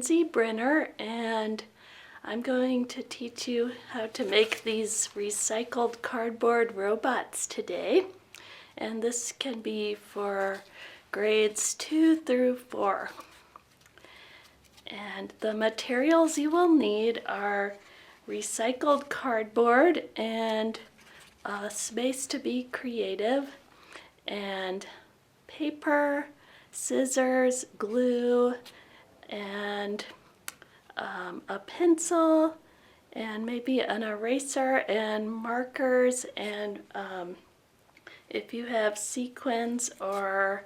Lindsay Brenner, and I'm going to teach you how to make these recycled cardboard robots today. And this can be for grades 2 through 4. And the materials you will need are recycled cardboard and space to be creative, and paper, scissors, glue, and a pencil, and maybe an eraser and markers, and if you have sequins or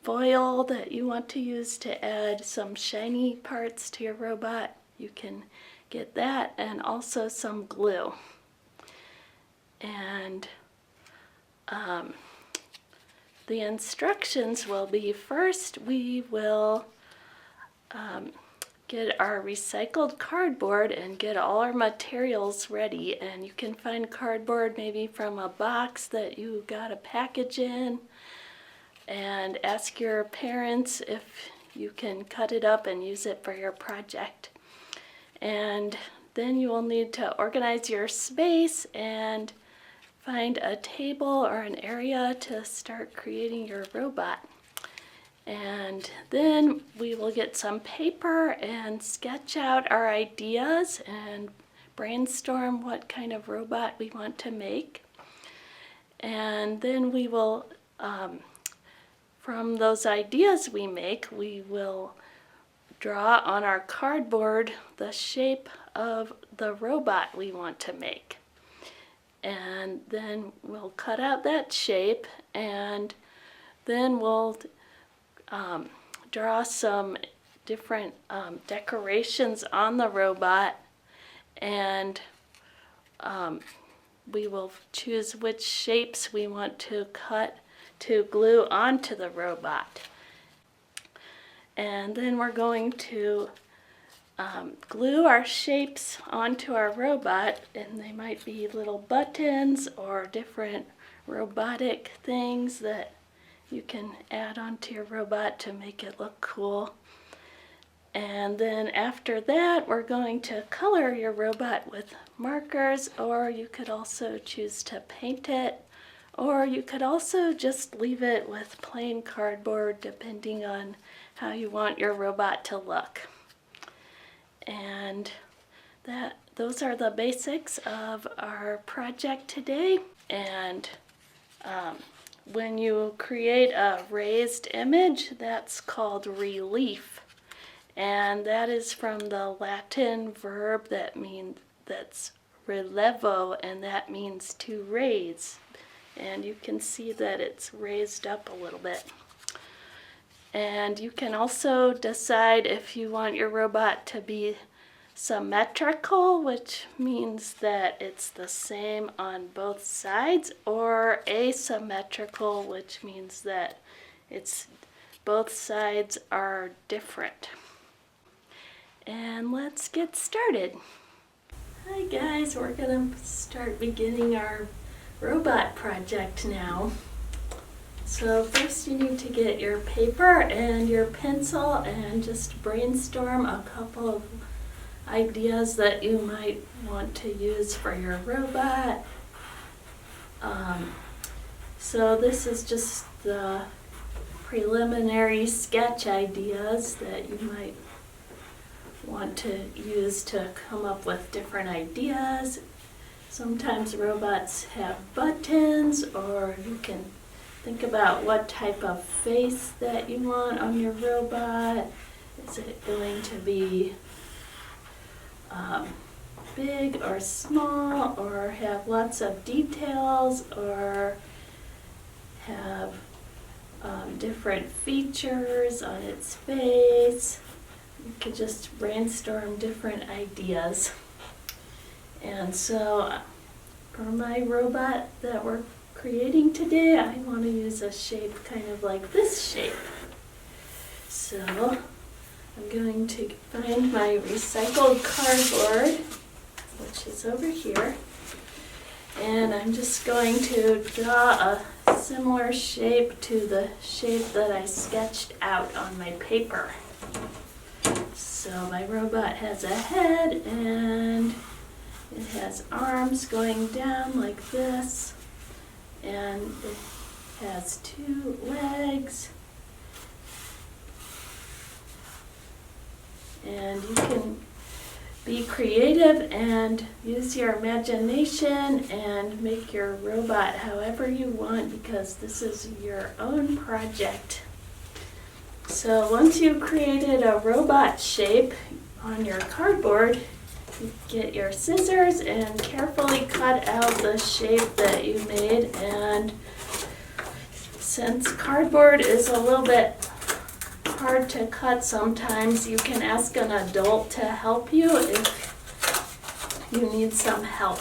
foil that you want to use to add some shiny parts to your robot, you can get that, and also some glue. And the instructions will be, first we will get our recycled cardboard and get all our materials ready. And you can find cardboard maybe from a box that you got a package in, and ask your parents if you can cut it up and use it for your project. And then you will need to organize your space and find a table or an area to start creating your robot. And then we will get some paper and sketch out our ideas and brainstorm what kind of robot we want to make. And then we will, from those ideas we make, we will draw on our cardboard the shape of the robot we want to make. And then we'll cut out that shape, and then we'll draw some different decorations on the robot, and we will choose which shapes we want to cut to glue onto the robot. And then we're going to glue our shapes onto our robot, and they might be little buttons or different robotic things that you can add onto your robot to make it look cool. And then after that, we're going to color your robot with markers, or you could also choose to paint it, or you could also just leave it with plain cardboard depending on how you want your robot to look. And those are the basics of our project today. And when you create a raised image, that's called relief. And that is from the Latin verb that's relevo, and that means to raise. And you can see that it's raised up a little bit. And you can also decide if you want your robot to be symmetrical, which means that it's the same on both sides, or asymmetrical, which means that both sides are different. And let's get started. Hi guys, we're going to start beginning our robot project now. So first you need to get your paper and your pencil and just brainstorm a couple of ideas that you might want to use for your robot. So this is just the preliminary sketch ideas that you might want to use to come up with different ideas. Sometimes robots have buttons, or you can think about what type of face that you want on your robot. Is it going to be big or small, or have lots of details, or have different features on its face? You could just brainstorm different ideas. And so for my robot that we're creating today, I want to use a shape kind of like this shape. So I'm going to find my recycled cardboard, which is over here, and I'm just going to draw a similar shape to the shape that I sketched out on my paper. So my robot has a head and it has arms going down like this, and it has 2 legs. And you can be creative and use your imagination and make your robot however you want, because this is your own project. So once you've created a robot shape on your cardboard, you get your scissors and carefully cut out the shape that you made. And since cardboard is a little bit hard to cut sometimes, you can ask an adult to help you if you need some help.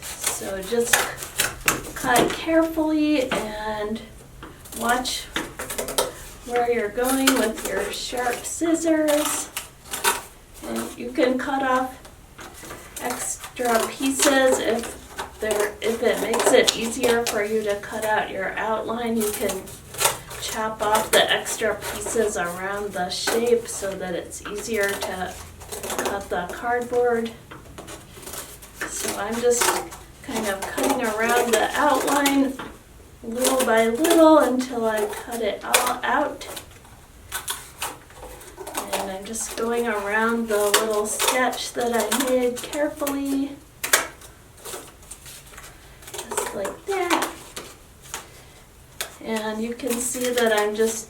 So just cut carefully and watch where you're going with your sharp scissors. And you can cut off extra pieces if it makes it easier for you to cut out your outline. You can chop off the extra pieces around the shape so that it's easier to cut the cardboard. So I'm just kind of cutting around the outline little by little until I cut it all out. And I'm just going around the little sketch that I made carefully, just like that. And you can see that I'm just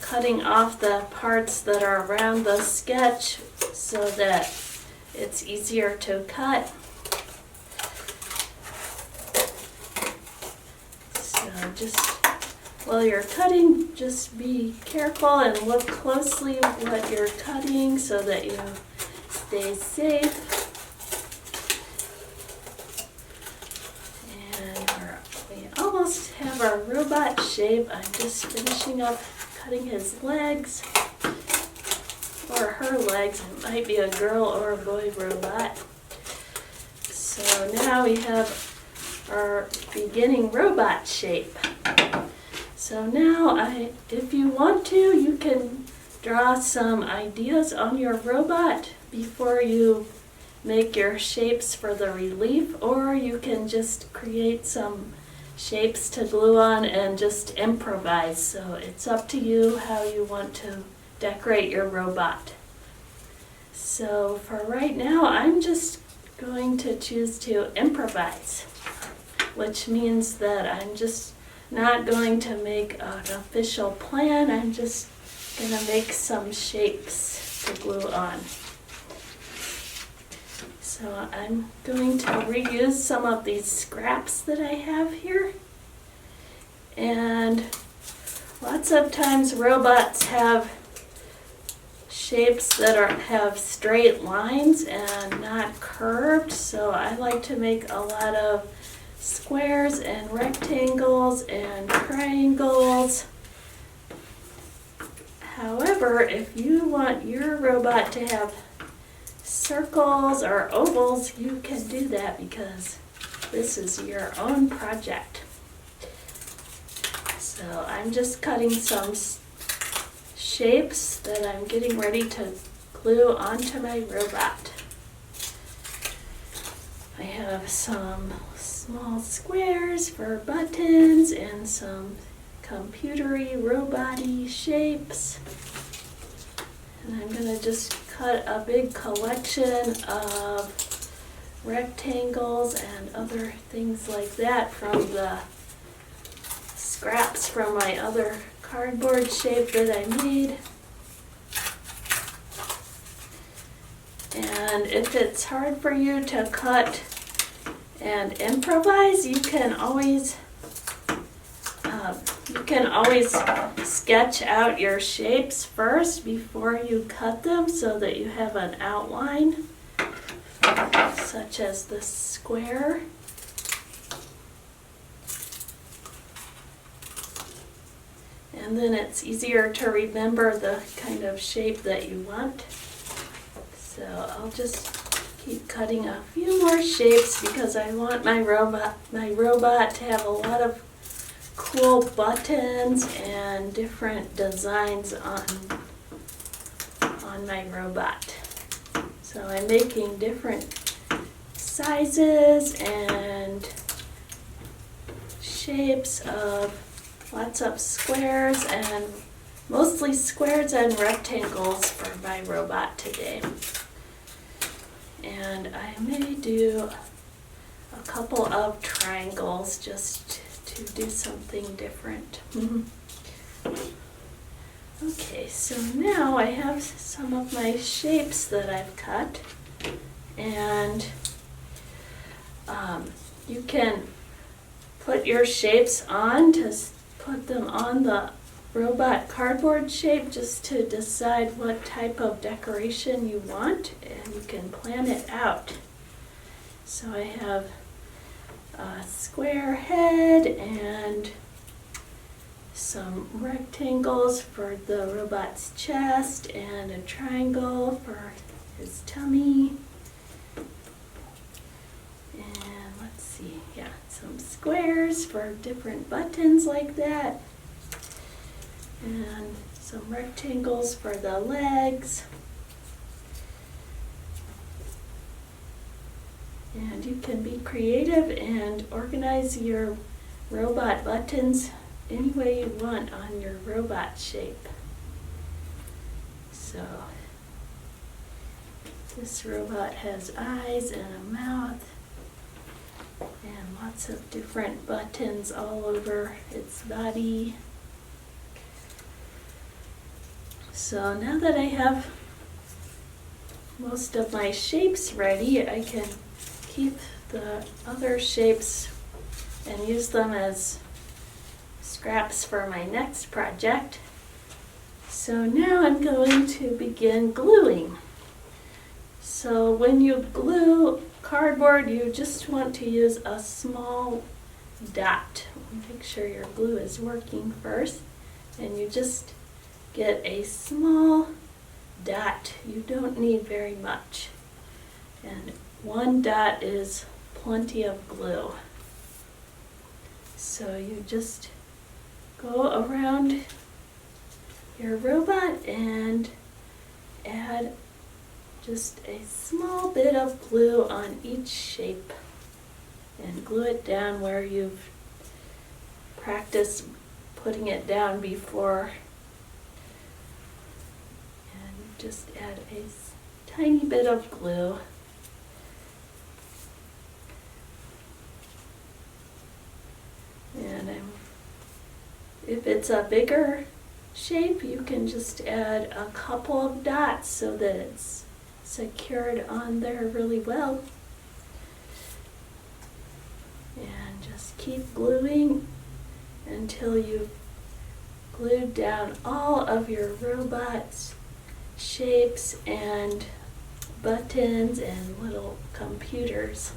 cutting off the parts that are around the sketch so that it's easier to cut. So just while you're cutting, just be careful and look closely what you're cutting so that you stay safe. We almost have our robot shape. I'm just finishing up cutting his legs, or her legs. It might be a girl or a boy robot. So now we have our beginning robot shape. So now if you want to, you can draw some ideas on your robot before you make your shapes for the relief, or you can just create some shapes to glue on and just improvise. So it's up to you how you want to decorate your robot. So for right now, I'm just going to choose to improvise, which means that I'm just not going to make an official plan. I'm just going to make some shapes to glue on. So I'm going to reuse some of these scraps that I have here. And lots of times robots have shapes that have straight lines and not curved. So I like to make a lot of squares and rectangles and triangles. However, if you want your robot to have circles or ovals, you can do that because this is your own project. So I'm just cutting some shapes that I'm getting ready to glue onto my robot. I have some small squares for buttons and some computery robot-y shapes. And I'm going to just cut a big collection of rectangles and other things like that from the scraps from my other cardboard shape that I made. And if it's hard for you to cut and improvise, you can always sketch out your shapes first before you cut them so that you have an outline, such as this square. And then it's easier to remember the kind of shape that you want. So I'll just keep cutting a few more shapes because I want my robot to have a lot of cool buttons and different designs on on my robot. So I'm making different sizes and shapes of lots of squares, and mostly squares and rectangles for my robot today. And I may do a couple of triangles just to do something different. Okay, so now I have some of my shapes that I've cut, and you can put your shapes on to put them on the robot cardboard shape just to decide what type of decoration you want, and you can plan it out. So I have a square head and some rectangles for the robot's chest and a triangle for his tummy. And let's see, yeah, some squares for different buttons like that. And some rectangles for the legs. And you can be creative and organize your robot buttons any way you want on your robot shape. So this robot has eyes and a mouth and lots of different buttons all over its body. So now that I have most of my shapes ready, I can keep the other shapes and use them as scraps for my next project. So now I'm going to begin gluing. So when you glue cardboard, you just want to use a small dot. Make sure your glue is working first, and you just get a small dot. You don't need very much, and one dot is plenty of glue. So you just go around your robot and add just a small bit of glue on each shape and glue it down where you've practiced putting it down before. And just add a tiny bit of glue. And if it's a bigger shape, you can just add a couple of dots so that it's secured on there really well. And just keep gluing until you've glued down all of your robot's shapes and buttons and little computers.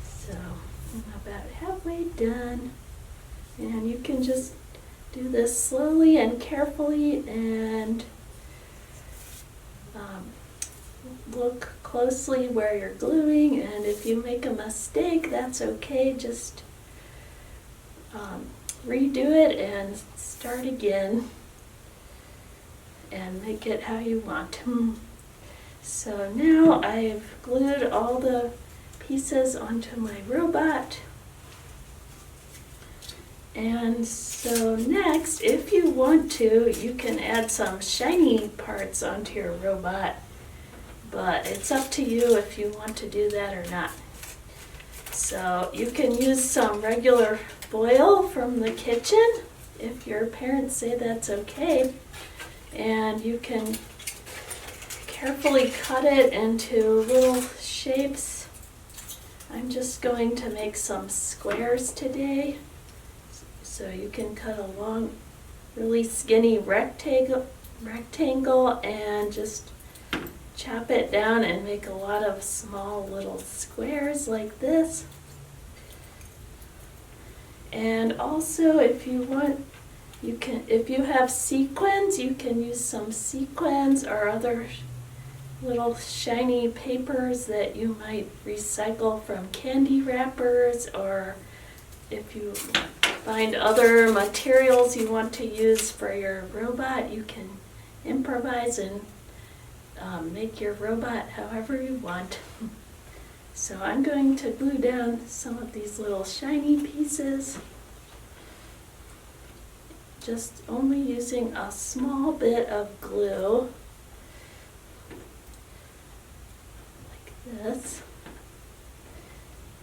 So I'm about halfway done, and you can just do this slowly and carefully and look closely where you're gluing, and if you make a mistake, that's okay. Just redo it and start again and make it how you want. So now I've glued all the pieces onto my robot. And so next, if you want to, you can add some shiny parts onto your robot, but it's up to you if you want to do that or not. So you can use some regular foil from the kitchen if your parents say that's okay, and you can carefully cut it into little shapes. I'm just going to make some squares today. So you can cut a long, really skinny rectangle and just chop it down and make a lot of small little squares like this. And also, if you want, you can, if you have sequins, you can use some sequins or other little shiny papers that you might recycle from candy wrappers, or if you find other materials you want to use for your robot, you can improvise and make your robot however you want. So I'm going to glue down some of these little shiny pieces, just only using a small bit of glue, like this.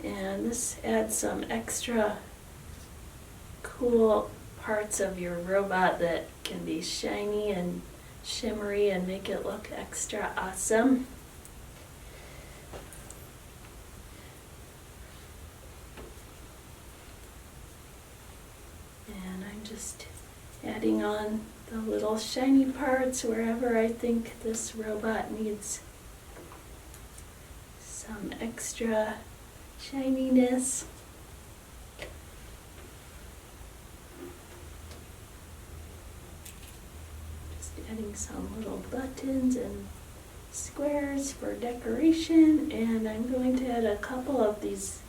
And this adds some extra cool parts of your robot that can be shiny and shimmery and make it look extra awesome. And I'm just adding on the little shiny parts wherever I think this robot needs some extra shininess. Just adding some little buttons and squares for decoration, and I'm going to add a couple of these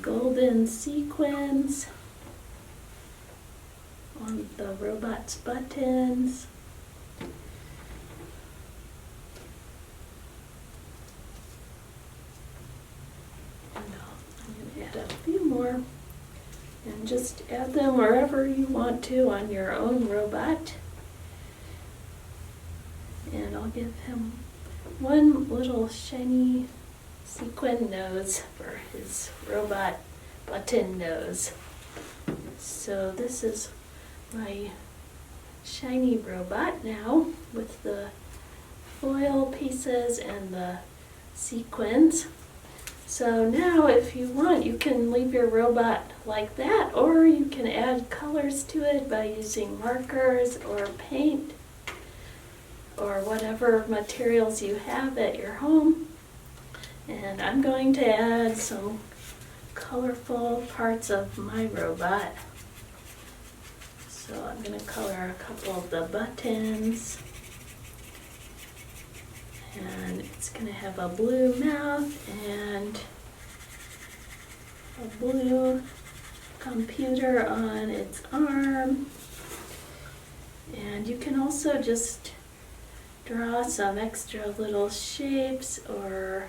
golden sequins on the robot's buttons. And I'm going to add a few more, and just add them wherever you want to on your own robot. And I'll give him one little shiny sequin nose for his robot button nose. So this is my shiny robot now with the foil pieces and the sequins. So now if you want, you can leave your robot like that, or you can add colors to it by using markers or paint or whatever materials you have at your home. And I'm going to add some colorful parts of my robot. So I'm going to color a couple of the buttons, and it's going to have a blue mouth and a blue computer on its arm. And you can also just draw some extra little shapes or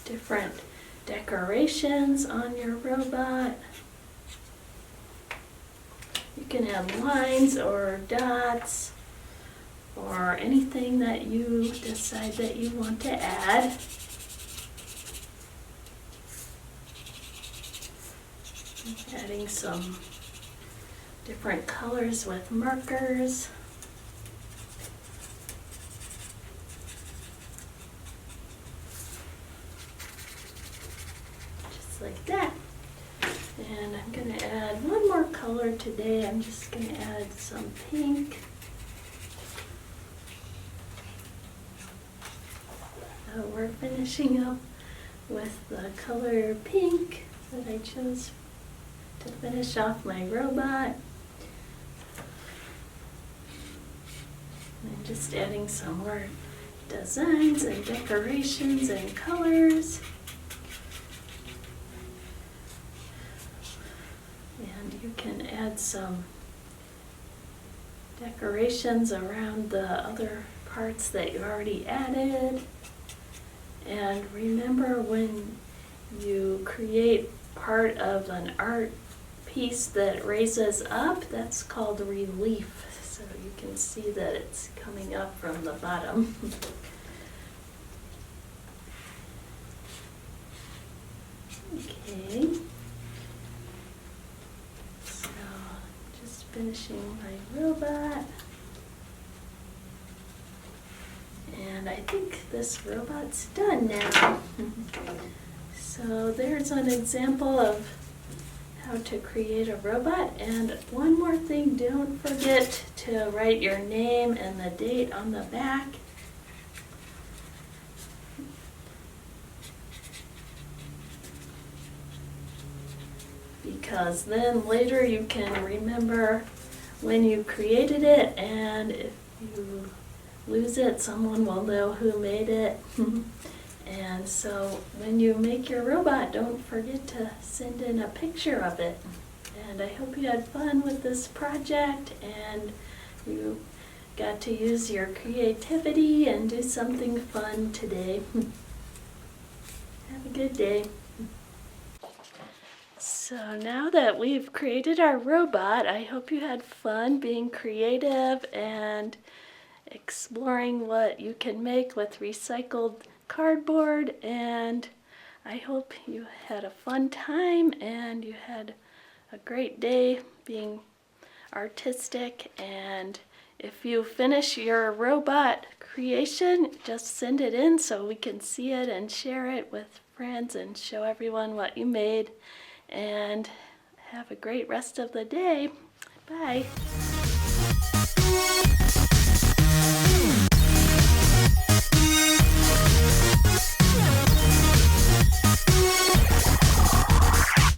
different decorations on your robot. You can have lines or dots or anything that you decide that you want to add. Adding some different colors with markers. Just like that. And I'm going to add one more color today. I'm just going to add some pink. So we're finishing up with the color pink that I chose to finish off my robot. And just adding some more designs and decorations and colors. And you can add some decorations around the other parts that you already added. And remember, when you create part of an art piece that raises up, that's called relief. So you can see that it's coming up from the bottom. Okay. So just finishing my robot. And I think this robot's done now. So there's an example of how to create a robot. And one more thing, don't forget to write your name and the date on the back. Because then later you can remember when you created it, and if you lose it, someone will know who made it. And so when you make your robot, don't forget to send in a picture of it. And I hope you had fun with this project and you got to use your creativity and do something fun today. Have a good day. So now that we've created our robot, I hope you had fun being creative and exploring what you can make with recycled cardboard, and I hope you had a fun time and you had a great day being artistic. And if you finish your robot creation, just send it in so we can see it and share it with friends and show everyone what you made. And have a great rest of the day. Bye.